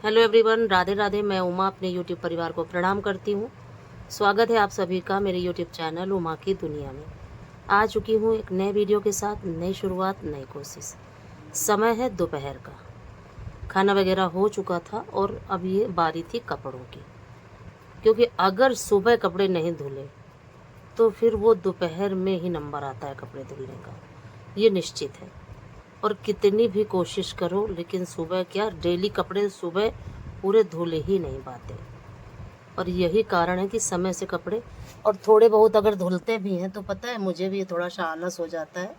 Hello everyone, Radhe Radhe. मैं उमा अपने YouTube परिवार को प्रणाम करती हूँ। स्वागत है आप सभी का मेरे यूट्यूब चैनल उमा की दुनिया में। आ चुकी हूँ एक नए वीडियो के साथ, नई शुरुआत, नई कोशिश। समय है दोपहर का, खाना वगैरह हो चुका था और अब ये बारी थी कपड़ों की, क्योंकि अगर सुबह कपड़े नहीं धुले तो फिर वो दोपहर में ही नंबर आता है कपड़े धुलने का, ये निश्चित है। और कितनी भी कोशिश करो लेकिन सुबह क्या, डेली कपड़े सुबह पूरे धुले ही नहीं पाते। और यही कारण है कि समय से कपड़े, और थोड़े बहुत अगर धुलते भी हैं तो पता है मुझे भी थोड़ा सा आलस हो जाता है।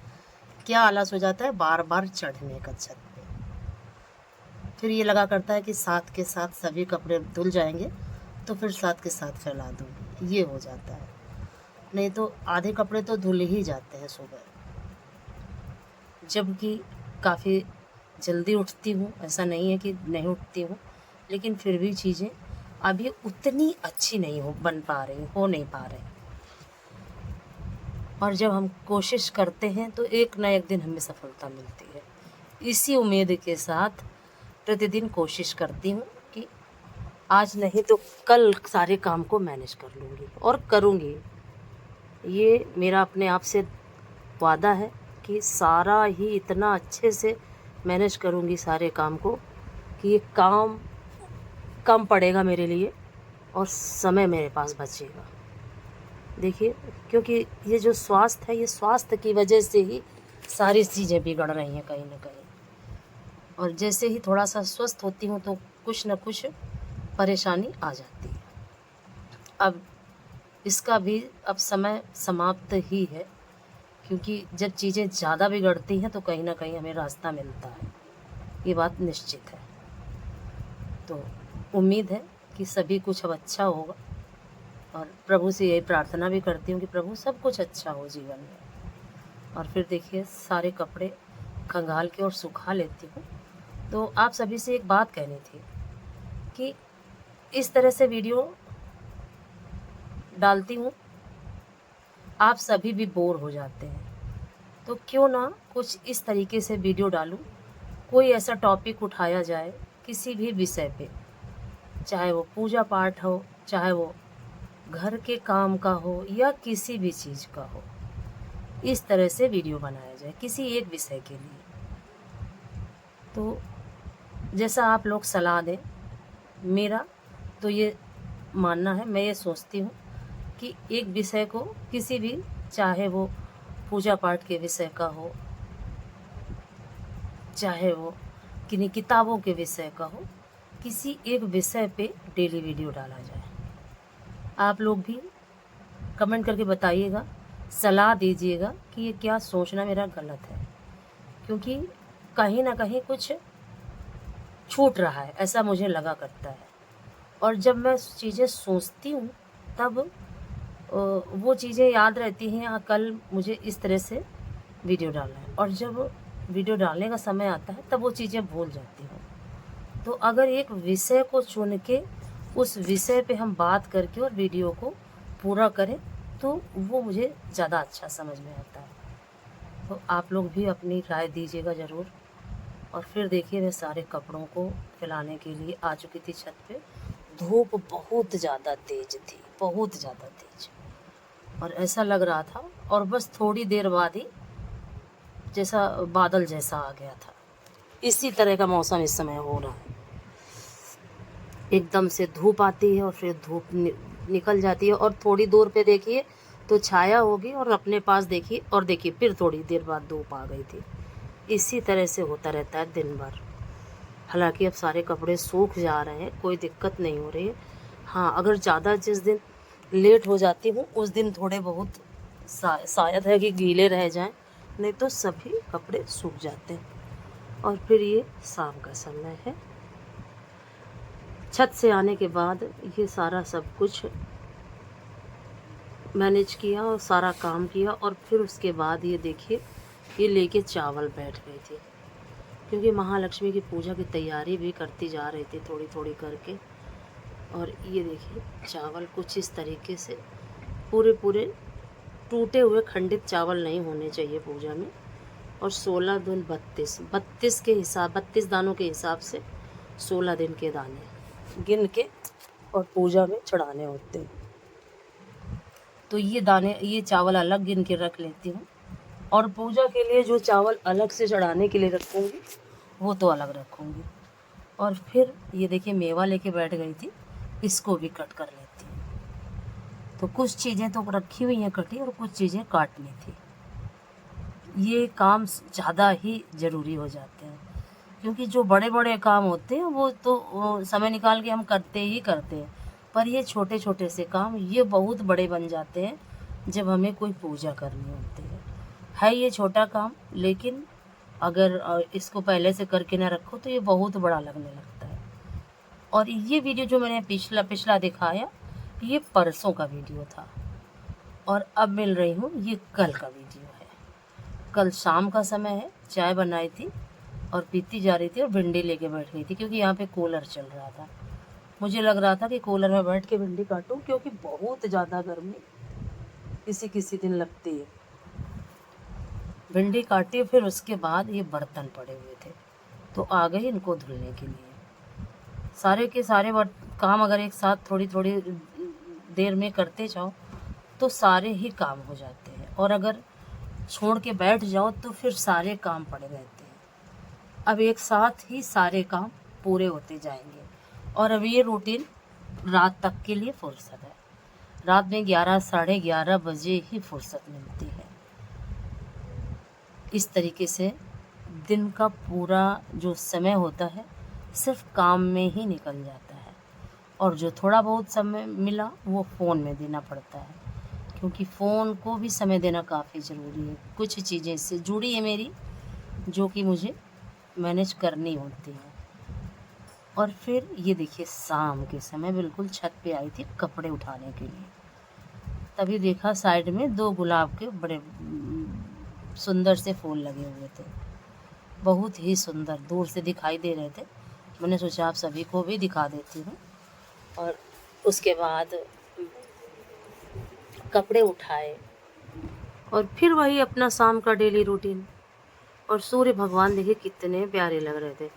क्या आलस हो जाता है? बार बार चढ़ने का छत पे। फिर ये लगा करता है कि साथ के साथ सभी कपड़े धुल जाएंगे तो फिर साथ के साथ फैला दूँगी, ये हो जाता है। नहीं तो आधे कपड़े तो धुल ही जाते हैं सुबह, जबकि काफ़ी जल्दी उठती हूँ। ऐसा नहीं है कि नहीं उठती हूँ, लेकिन फिर भी चीज़ें अभी उतनी अच्छी नहीं हो नहीं पा रही। और जब हम कोशिश करते हैं तो एक ना एक दिन हमें सफलता मिलती है। इसी उम्मीद के साथ प्रतिदिन कोशिश करती हूँ कि आज नहीं तो कल सारे काम को मैनेज कर लूँगी और करूँगी। ये मेरा अपने आप से वादा है कि सारा ही इतना अच्छे से मैनेज करूँगी सारे काम को कि ये काम कम पड़ेगा मेरे लिए और समय मेरे पास बचेगा। देखिए, क्योंकि ये जो स्वास्थ्य है, ये स्वास्थ्य की वजह से ही सारी चीज़ें बिगड़ रही हैं कहीं ना कहीं। और जैसे ही थोड़ा सा स्वस्थ होती हूँ तो कुछ न कुछ परेशानी आ जाती है। अब इसका भी अब समय समाप्त ही है, क्योंकि जब चीज़ें ज़्यादा बिगड़ती हैं तो कहीं ना कहीं हमें रास्ता मिलता है, ये बात निश्चित है। तो उम्मीद है कि सभी कुछ अब अच्छा होगा, और प्रभु से यही प्रार्थना भी करती हूँ कि प्रभु सब कुछ अच्छा हो जीवन में। और फिर देखिए, सारे कपड़े खंगाल के और सुखा लेती हूँ। तो आप सभी से एक बात कहनी थी कि इस तरह से वीडियो डालती हूँ, आप सभी भी बोर हो जाते हैं, तो क्यों ना कुछ इस तरीके से वीडियो डालूँ। कोई ऐसा टॉपिक उठाया जाए किसी भी विषय पे, चाहे वो पूजा पाठ हो, चाहे वो घर के काम का हो, या किसी भी चीज़ का हो। इस तरह से वीडियो बनाया जाए किसी एक विषय के लिए। तो जैसा आप लोग सलाह दें, मेरा तो ये मानना है, मैं ये सोचती हूँ कि एक विषय को किसी भी, चाहे वो पूजा पाठ के विषय का हो, चाहे वो किन्हीं किताबों के विषय का हो, किसी एक विषय पे डेली वीडियो डाला जाए। आप लोग भी कमेंट करके बताइएगा, सलाह दीजिएगा कि ये क्या सोचना मेरा गलत है, क्योंकि कहीं ना कहीं कुछ छूट रहा है, ऐसा मुझे लगा करता है। और जब मैं चीज़ें सोचती हूँ तब वो चीज़ें याद रहती हैं, हाँ कल मुझे इस तरह से वीडियो डालना है, और जब वीडियो डालने का समय आता है तब वो चीज़ें भूल जाती हूँ। तो अगर एक विषय को चुन के उस विषय पे हम बात करके और वीडियो को पूरा करें तो वो मुझे ज़्यादा अच्छा समझ में आता है। तो आप लोग भी अपनी राय दीजिएगा ज़रूर। और फिर देखिए, मैं सारे कपड़ों को फैलाने के लिए आ चुकी थी छत पे। धूप बहुत ज़्यादा तेज़ थी, बहुत ज़्यादा तेज़, और ऐसा लग रहा था, और बस थोड़ी देर बाद ही जैसा बादल जैसा आ गया था। इसी तरह का मौसम इस समय हो रहा है। एकदम से धूप आती है और फिर धूप निकल जाती है, और थोड़ी दूर पे देखिए तो छाया होगी, और अपने पास देखिए और देखिए फिर थोड़ी देर बाद धूप आ गई थी। इसी तरह से होता रहता है दिन भर। हालांकि अब सारे कपड़े सूख जा रहे हैं, कोई दिक्कत नहीं हो रही है। हाँ, अगर ज़्यादा जिस दिन लेट हो जाती हूँ उस दिन थोड़े बहुत शायद है कि गीले रह जाएं, नहीं तो सभी कपड़े सूख जाते हैं। और फिर ये शाम का समय है। छत से आने के बाद ये सारा सब कुछ मैनेज किया और सारा काम किया, और फिर उसके बाद ये देखिए, ये लेके चावल बैठ गई थी, क्योंकि महालक्ष्मी की पूजा की तैयारी भी करती जा रही थी थोड़ी थोड़ी करके। और ये देखिए, चावल कुछ इस तरीके से पूरे पूरे टूटे हुए खंडित चावल नहीं होने चाहिए पूजा में। और 16 दून 32 के हिसाब, 32 दानों के हिसाब से 16 दिन के दाने गिन के और पूजा में चढ़ाने होते हैं। तो ये दाने, ये चावल अलग गिन के रख लेती हूँ, और पूजा के लिए जो चावल अलग से चढ़ाने के लिए रखूँगी वो तो अलग रखूँगी। और फिर ये देखिए मेवा लेके बैठ गई थी, इसको भी कट कर लेती हूँ। तो कुछ चीज़ें तो रखी हुई हैं कटी, और कुछ चीज़ें काटनी थी। ये काम ज़्यादा ही ज़रूरी हो जाते हैं, क्योंकि जो बड़े बड़े काम होते हैं वो तो समय निकाल के हम करते ही करते हैं, पर ये छोटे छोटे से काम ये बहुत बड़े बन जाते हैं जब हमें कोई पूजा करनी होती है ये छोटा काम, लेकिन अगर इसको पहले से करके ना रखो तो ये बहुत बड़ा लगने लगता है। और ये वीडियो जो मैंने पिछला दिखाया, ये परसों का वीडियो था, और अब मिल रही हूँ ये कल का वीडियो है। कल शाम का समय है, चाय बनाई थी और पीती जा रही थी और भिंडी लेके बैठ गई थी, क्योंकि यहाँ पे कूलर चल रहा था। मुझे लग रहा था कि कूलर में बैठ के भिंडी काटूं, क्योंकि बहुत ज़्यादा गर्मी किसी किसी दिन लगती है। भिंडी काटी, फिर उसके बाद ये बर्तन पड़े हुए थे तो आ गई इनको धुलने के लिए। सारे के सारे काम अगर एक साथ थोड़ी थोड़ी देर में करते जाओ तो सारे ही काम हो जाते हैं, और अगर छोड़ के बैठ जाओ तो फिर सारे काम पड़े रहते हैं। अब एक साथ ही सारे काम पूरे होते जाएंगे, और अब ये रूटीन रात तक के लिए फुर्सत है। रात में 11 साढ़े 11 बजे ही फुर्सत मिलती है। इस तरीके से दिन का पूरा जो समय होता है सिर्फ काम में ही निकल जाता है, और जो थोड़ा बहुत समय मिला वो फ़ोन में देना पड़ता है, क्योंकि फ़ोन को भी समय देना काफ़ी ज़रूरी है। कुछ चीज़ें इससे जुड़ी है मेरी जो कि मुझे मैनेज करनी होती है। और फिर ये देखिए शाम के समय बिल्कुल छत पे आई थी कपड़े उठाने के लिए, तभी देखा साइड में 2 गुलाब के बड़े सुंदर से फूल लगे हुए थे, बहुत ही सुंदर दूर से दिखाई दे रहे थे। मैंने सोचा आप सभी को भी दिखा देती हूँ। और उसके बाद कपड़े उठाए, और फिर वही अपना शाम का डेली रूटीन। और सूर्य भगवान देखिए कितने प्यारे लग रहे थे,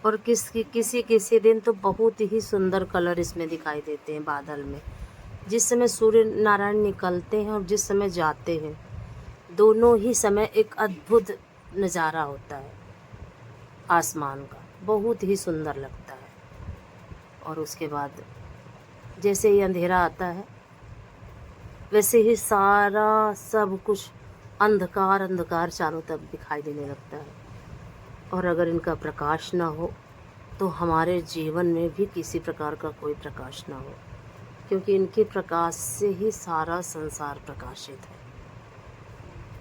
और किसी दिन तो बहुत ही सुंदर कलर इसमें दिखाई देते हैं बादल में। जिस समय सूर्य नारायण निकलते हैं और जिस समय जाते हैं, दोनों ही समय एक अद्भुत नज़ारा होता है आसमान का, बहुत ही सुंदर लगता है। और उसके बाद जैसे ही अंधेरा आता है वैसे ही सारा सब कुछ अंधकार अंधकार चारों तरफ दिखाई देने लगता है। और अगर इनका प्रकाश ना हो तो हमारे जीवन में भी किसी प्रकार का कोई प्रकाश ना हो, क्योंकि इनके प्रकाश से ही सारा संसार प्रकाशित है।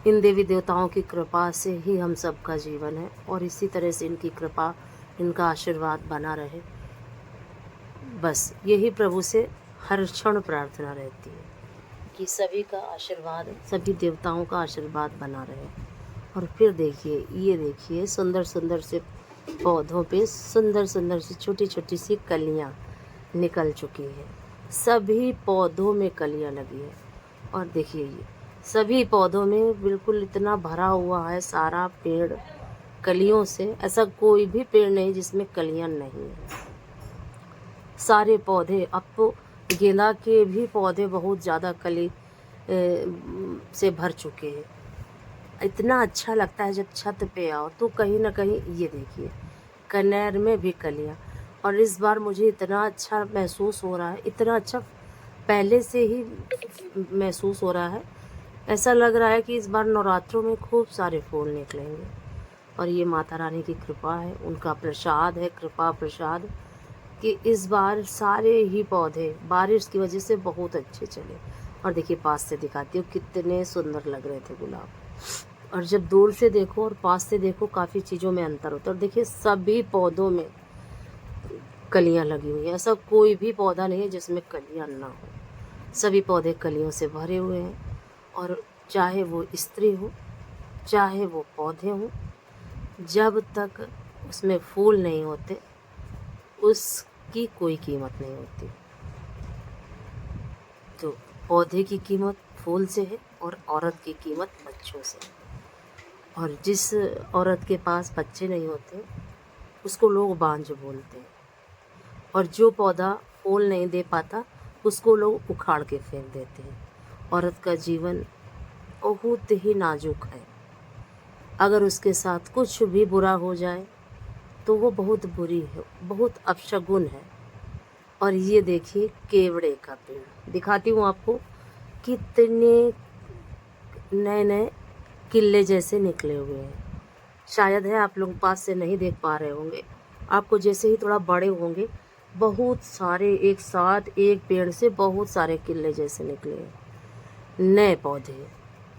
इन देवी देवताओं की कृपा से ही हम सबका जीवन है, और इसी तरह से इनकी कृपा, इनका आशीर्वाद बना रहे, बस यही प्रभु से हर क्षण प्रार्थना रहती है कि सभी का आशीर्वाद, सभी देवताओं का आशीर्वाद बना रहे। और फिर देखिए, ये देखिए सुंदर सुंदर से पौधों पे सुंदर सुंदर सी छोटी छोटी सी कलियां निकल चुकी हैं। सभी पौधों में कलियां लगी है, और देखिए ये सभी पौधों में बिल्कुल इतना भरा हुआ है सारा पेड़ कलियों से। ऐसा कोई भी पेड़ नहीं जिसमें कलियां नहीं है। सारे पौधे, अब तो गेंदा के भी पौधे बहुत ज़्यादा कली से भर चुके हैं। इतना अच्छा लगता है जब छत पे आओ तो कहीं ना कहीं ये देखिए कनेर में भी कलियां। और इस बार मुझे इतना अच्छा महसूस हो रहा है, इतना अच्छा पहले से ही महसूस हो रहा है। ऐसा लग रहा है कि इस बार नवरात्रों में खूब सारे फूल निकलेंगे, और ये माता रानी की कृपा है, उनका प्रसाद है, कृपा प्रसाद, कि इस बार सारे ही पौधे बारिश की वजह से बहुत अच्छे चले। और देखिए पास से दिखाती हूँ कितने सुंदर लग रहे थे गुलाब। और जब दूर से देखो और पास से देखो काफ़ी चीज़ों में अंतर होता है। और देखिए सभी पौधों में कलियां लगी हुई हैं, ऐसा कोई भी पौधा नहीं है जिसमें कलियां ना हो। सभी पौधे कलियों से भरे हुए हैं, और चाहे वो स्त्री हो चाहे वो पौधे हों, जब तक उसमें फूल नहीं होते उसकी कोई कीमत नहीं होती। तो पौधे की कीमत फूल से है, और औरत की कीमत बच्चों से है। और जिस औरत के पास बच्चे नहीं होते उसको लोग बांझ बोलते हैं, और जो पौधा फूल नहीं दे पाता उसको लोग उखाड़ के फेंक देते हैं। औरत का जीवन बहुत ही नाजुक है। अगर उसके साथ कुछ भी बुरा हो जाए तो वो बहुत बुरी है, बहुत अपशगुन है। और ये देखिए केवड़े का पेड़, दिखाती हूँ आपको, कितने नए नए किले जैसे निकले हुए हैं। शायद है आप लोग पास से नहीं देख पा रहे होंगे। आपको जैसे ही थोड़ा बड़े होंगे, बहुत सारे एक साथ एक पेड़ से बहुत सारे किले जैसे निकले हैं नए पौधे।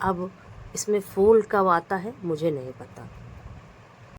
अब इसमें फूल कब आता है मुझे नहीं पता।